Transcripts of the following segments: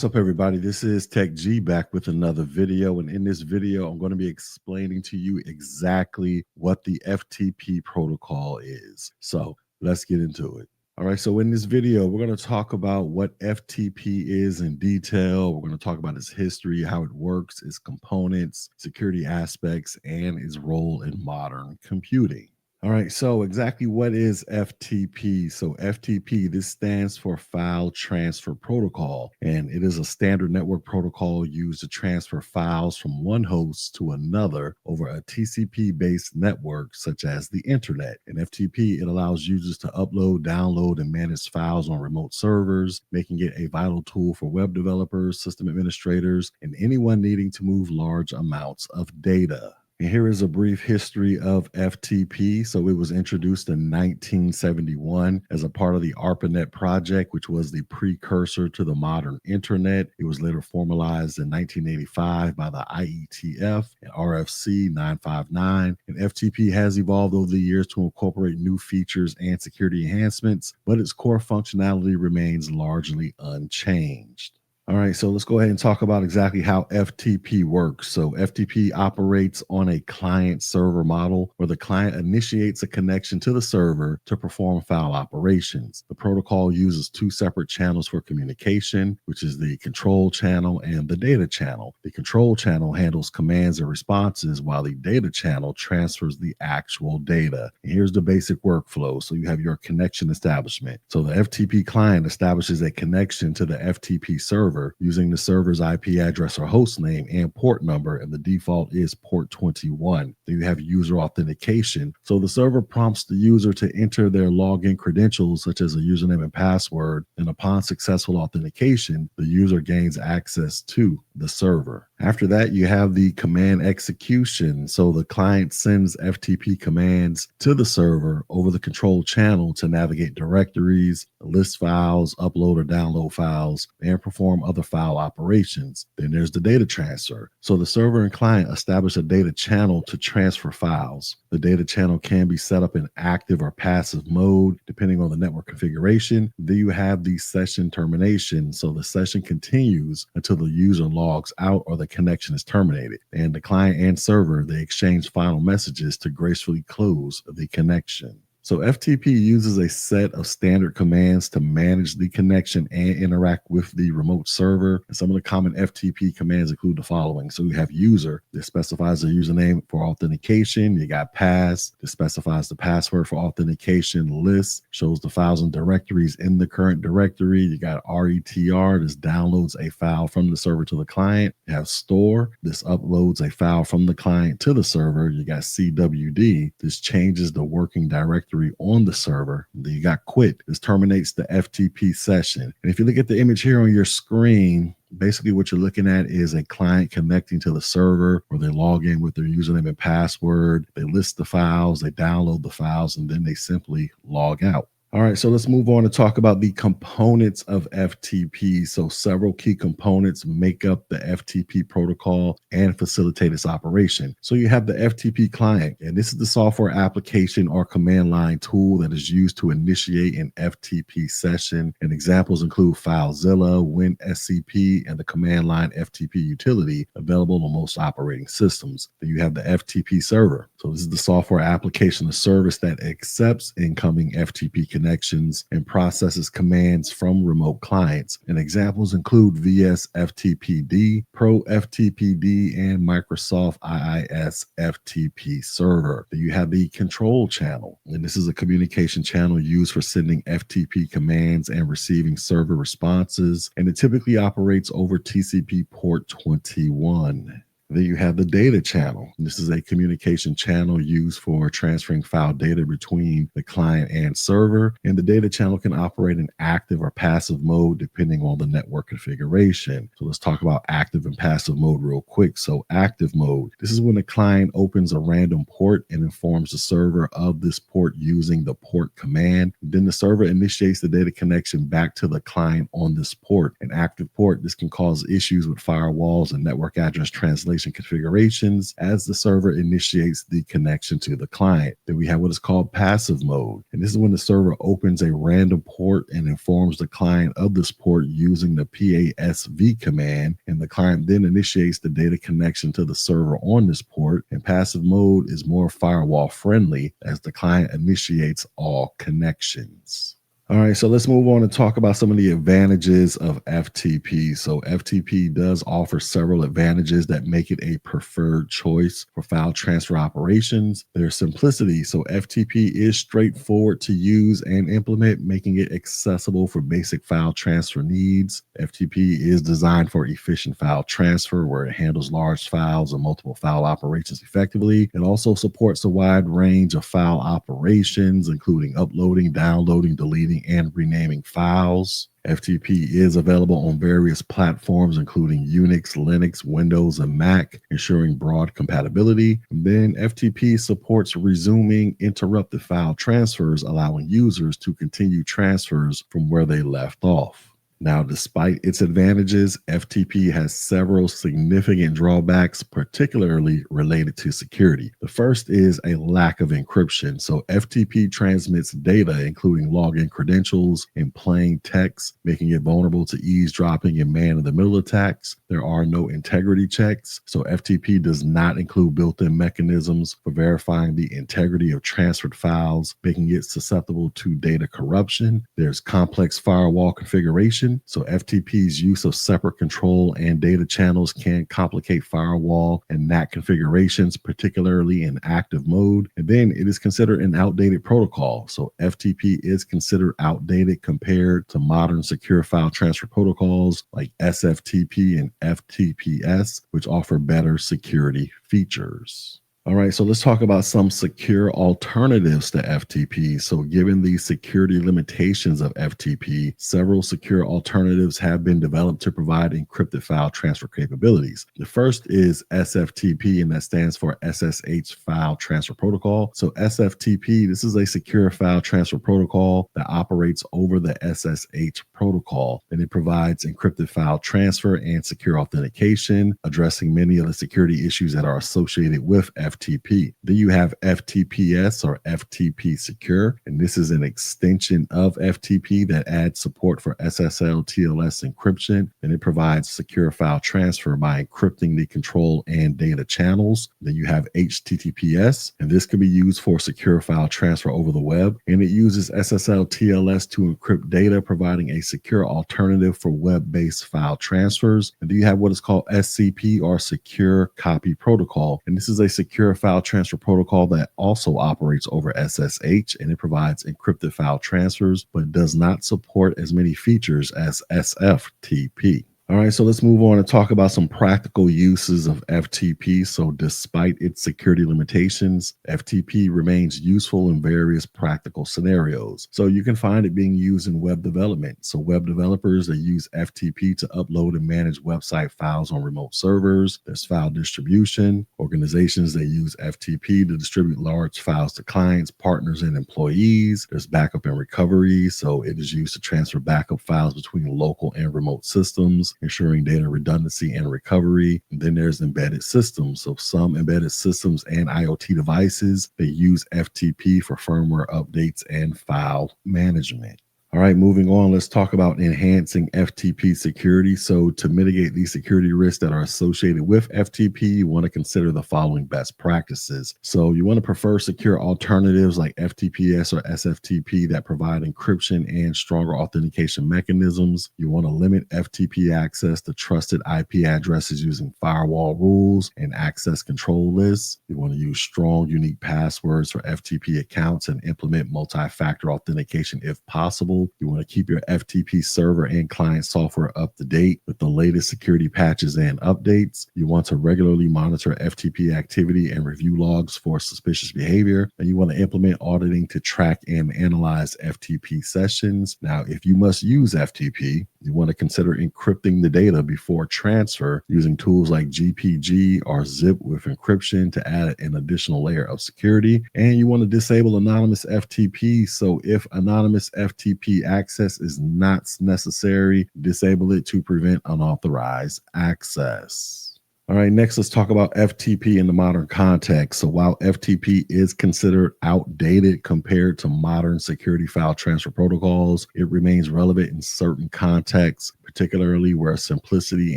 What's up, everybody? This is Tech G back with another video. And in this video, I'm going to be explaining to you exactly what the FTP protocol is. So let's get into it. All right, so in this video, we're going to talk about what FTP is in detail. We're going to talk about its history, how it works, its components, security aspects, and its role in modern computing. All right, so exactly what is FTP? So FTP, this stands for File Transfer Protocol, and it is a standard network protocol used to transfer files from one host to another over a TCP-based network such as the internet. In FTP, it allows users to upload, download, and manage files on remote servers, making it a vital tool for web developers, system administrators, and anyone needing to move large amounts of data. And here is a brief history of FTP. So it was introduced in 1971 as a part of the ARPANET project, which was the precursor to the modern internet. It was later formalized in 1985 by the IETF and RFC 959. And FTP has evolved over the years to incorporate new features and security enhancements, but its core functionality remains largely unchanged. All right, so let's go ahead and talk about exactly how FTP works. So FTP operates on a client-server model where the client initiates a connection to the server to perform file operations. The protocol uses two separate channels for communication, which is the control channel and the data channel. The control channel handles commands and responses while the data channel transfers the actual data. And here's the basic workflow. So you have your connection establishment. So the FTP client establishes a connection to the FTP server using the server's IP address or host name and port number, and the default is port 21. Then you have user authentication. So the server prompts the user to enter their login credentials, such as a username and password, and upon successful authentication, the user gains access to the server. After that, you have the command execution. So the client sends FTP commands to the server over the control channel to navigate directories, list files, upload or download files, and perform other file operations. Then there's the data transfer. So the server and client establish a data channel to transfer files. The data channel can be set up in active or passive mode, depending on the network configuration. Then you have the session termination. So the session continues until the user logs out or the connection is terminated. And the client and server, they exchange final messages to gracefully close the connection. So FTP uses a set of standard commands to manage the connection and interact with the remote server. And some of the common FTP commands include the following. So you have user, that specifies the username for authentication. You got pass, that specifies the password for authentication. List shows the files and directories in the current directory. You got RETR, this downloads a file from the server to the client. You have store, this uploads a file from the client to the server. You got CWD, this changes the working directory on the server. Then you got quit. This terminates the FTP session. And if you look at the image here on your screen, basically what you're looking at is a client connecting to the server where they log in with their username and password. They list the files, they download the files, and then they simply log out. All right, so let's move on to talk about the components of FTP. So several key components make up the FTP protocol and facilitate its operation. So you have the FTP client, and this is the software application or command line tool that is used to initiate an FTP session. And examples include FileZilla, WinSCP, and the command line FTP utility available on most operating systems. Then you have the FTP server. So this is the software application or service that accepts incoming FTP connections and processes commands from remote clients. And examples include VS FTPD, Pro FTPD, and Microsoft IIS FTP server. Then you have the control channel, and this is a communication channel used for sending FTP commands and receiving server responses, and it typically operates over TCP port 21. Then you have the data channel. This is a communication channel used for transferring file data between the client and server. And the data channel can operate in active or passive mode depending on the network configuration. So let's talk about active and passive mode real quick. So active mode, this is when the client opens a random port and informs the server of this port using the port command. Then the server initiates the data connection back to the client on this port. An active port, this can cause issues with firewalls and network address translation authentication configurations as the server initiates the connection to the client. Then we have what is called passive mode. And this is when the server opens a random port and informs the client of this port using the PASV command. And the client then initiates the data connection to the server on this port. And passive mode is more firewall friendly as the client initiates all connections. All right, so let's move on and talk about some of the advantages of FTP. So FTP does offer several advantages that make it a preferred choice for file transfer operations. There's simplicity. So FTP is straightforward to use and implement, making it accessible for basic file transfer needs. FTP is designed for efficient file transfer where it handles large files and multiple file operations effectively. It also supports a wide range of file operations, including uploading, downloading, deleting, and renaming files. FTP is available on various platforms, including Unix, Linux, Windows, and Mac, ensuring broad compatibility. And then FTP supports resuming interrupted file transfers, allowing users to continue transfers from where they left off. Now, despite its advantages, FTP has several significant drawbacks, particularly related to security. The first is a lack of encryption. So FTP transmits data, including login credentials, in plain text, making it vulnerable to eavesdropping and man-in-the-middle attacks. There are no integrity checks. So FTP does not include built-in mechanisms for verifying the integrity of transferred files, making it susceptible to data corruption. There's complex firewall configuration. So FTP's use of separate control and data channels can complicate firewall and NAT configurations, particularly in active mode. And then it is considered an outdated protocol. So FTP is considered outdated compared to modern secure file transfer protocols like SFTP and FTPS, which offer better security features. All right, so let's talk about some secure alternatives to FTP. So given the security limitations of FTP, several secure alternatives have been developed to provide encrypted file transfer capabilities. The first is SFTP, and that stands for SSH File Transfer Protocol. So SFTP, this is a secure file transfer protocol that operates over the SSH protocol, and it provides encrypted file transfer and secure authentication, addressing many of the security issues that are associated with FTP. Then you have FTPS or FTP Secure, and this is an extension of FTP that adds support for SSL TLS encryption, and it provides secure file transfer by encrypting the control and data channels. Then you have HTTPS, and this can be used for secure file transfer over the web, and it uses SSL TLS to encrypt data, providing a secure alternative for web-based file transfers. And then you have what is called SCP or Secure Copy Protocol, and this is a secure file transfer protocol that also operates over SSH, and it provides encrypted file transfers but does not support as many features as SFTP. All right, so let's move on and talk about some practical uses of FTP. So despite its security limitations, FTP remains useful in various practical scenarios. So you can find it being used in web development. So web developers that use FTP to upload and manage website files on remote servers. There's file distribution. Organizations that use FTP to distribute large files to clients, partners, and employees. There's backup and recovery. So it is used to transfer backup files between local and remote systems, ensuring data redundancy and recovery. And then there's embedded systems. So some embedded systems and IoT devices, they use FTP for firmware updates and file management. All right, moving on, let's talk about enhancing FTP security. So to mitigate these security risks that are associated with FTP, you want to consider the following best practices. So you want to prefer secure alternatives like FTPS or SFTP that provide encryption and stronger authentication mechanisms. You want to limit FTP access to trusted IP addresses using firewall rules and access control lists. You want to use strong, unique passwords for FTP accounts and implement multi-factor authentication if possible. You want to keep your FTP server and client software up to date with the latest security patches and updates. You want to regularly monitor FTP activity and review logs for suspicious behavior. And you want to implement auditing to track and analyze FTP sessions. Now, if you must use FTP, you want to consider encrypting the data before transfer using tools like GPG or zip with encryption to add an additional layer of security. And you want to disable anonymous FTP. So if anonymous FTP access is not necessary, disable it to prevent unauthorized access. All right, next let's talk about FTP in the modern context. So while FTP is considered outdated compared to modern security file transfer protocols, it remains relevant in certain contexts, particularly where simplicity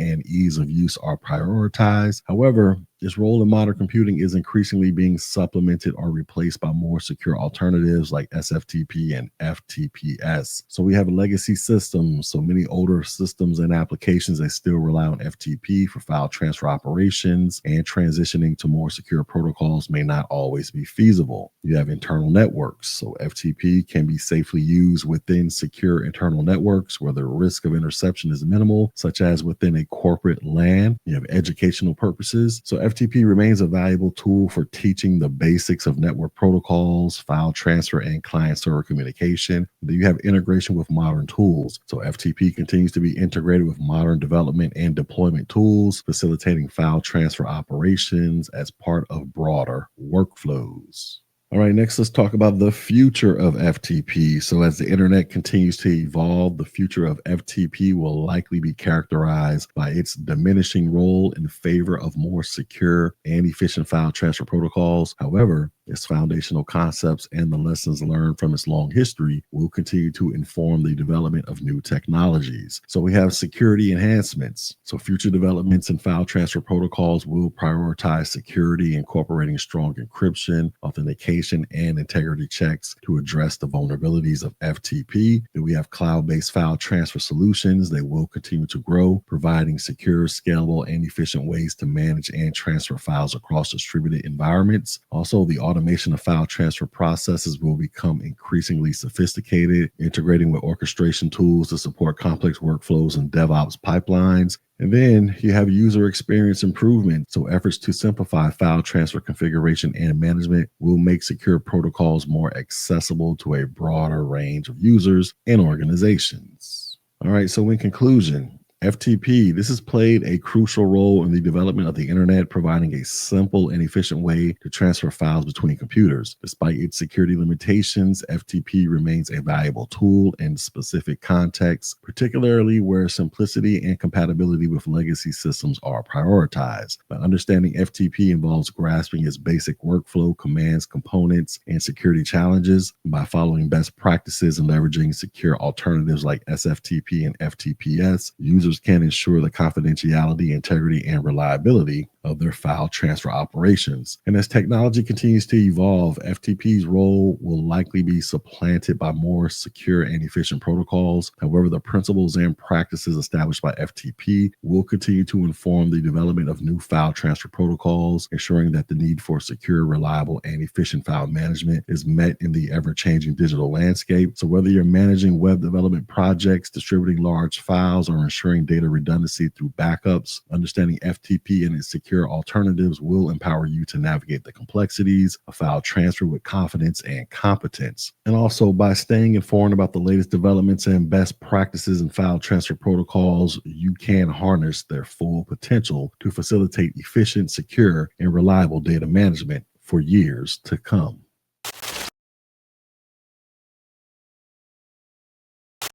and ease of use are prioritized. However, its role in modern computing is increasingly being supplemented or replaced by more secure alternatives like SFTP and FTPS. So we have legacy systems. So many older systems and applications that still rely on FTP for file transfer operations, and transitioning to more secure protocols may not always be feasible. You have internal networks. So FTP can be safely used within secure internal networks where the risk of interception is minimal, such as within a corporate LAN. You have educational purposes. So FTP remains a valuable tool for teaching the basics of network protocols, file transfer, and client server communication. Then you have integration with modern tools. So FTP continues to be integrated with modern development and deployment tools, facilitating file transfer operations as part of broader workflows. All right, next let's talk about the future of FTP. So as the internet continues to evolve, the future of FTP will likely be characterized by its diminishing role in favor of more secure and efficient file transfer protocols. However, its foundational concepts and the lessons learned from its long history will continue to inform the development of new technologies. So we have security enhancements. So future developments in file transfer protocols will prioritize security, incorporating strong encryption, authentication, and integrity checks to address the vulnerabilities of FTP. Then we have cloud-based file transfer solutions. They will continue to grow, providing secure, scalable, and efficient ways to manage and transfer files across distributed environments. Also, the automation of file transfer processes will become increasingly sophisticated, integrating with orchestration tools to support complex workflows and DevOps pipelines. And then you have user experience improvement. So efforts to simplify file transfer configuration and management will make secure protocols more accessible to a broader range of users and organizations. All right, so in conclusion, FTP, this has played a crucial role in the development of the internet, providing a simple and efficient way to transfer files between computers. Despite its security limitations, FTP remains a valuable tool in specific contexts, particularly where simplicity and compatibility with legacy systems are prioritized. By understanding FTP involves grasping its basic workflow, commands, components, and security challenges. By following best practices and leveraging secure alternatives like SFTP and FTPS, users can ensure the confidentiality, integrity, and reliability of their file transfer operations. And as technology continues to evolve, FTP's role will likely be supplanted by more secure and efficient protocols. However, the principles and practices established by FTP will continue to inform the development of new file transfer protocols, ensuring that the need for secure, reliable, and efficient file management is met in the ever-changing digital landscape. So whether you're managing web development projects, distributing large files, or ensuring data redundancy through backups, understanding FTP and its secure alternatives will empower you to navigate the complexities of file transfer with confidence and competence. And also, by staying informed about the latest developments and best practices in file transfer protocols, you can harness their full potential to facilitate efficient, secure, and reliable data management for years to come.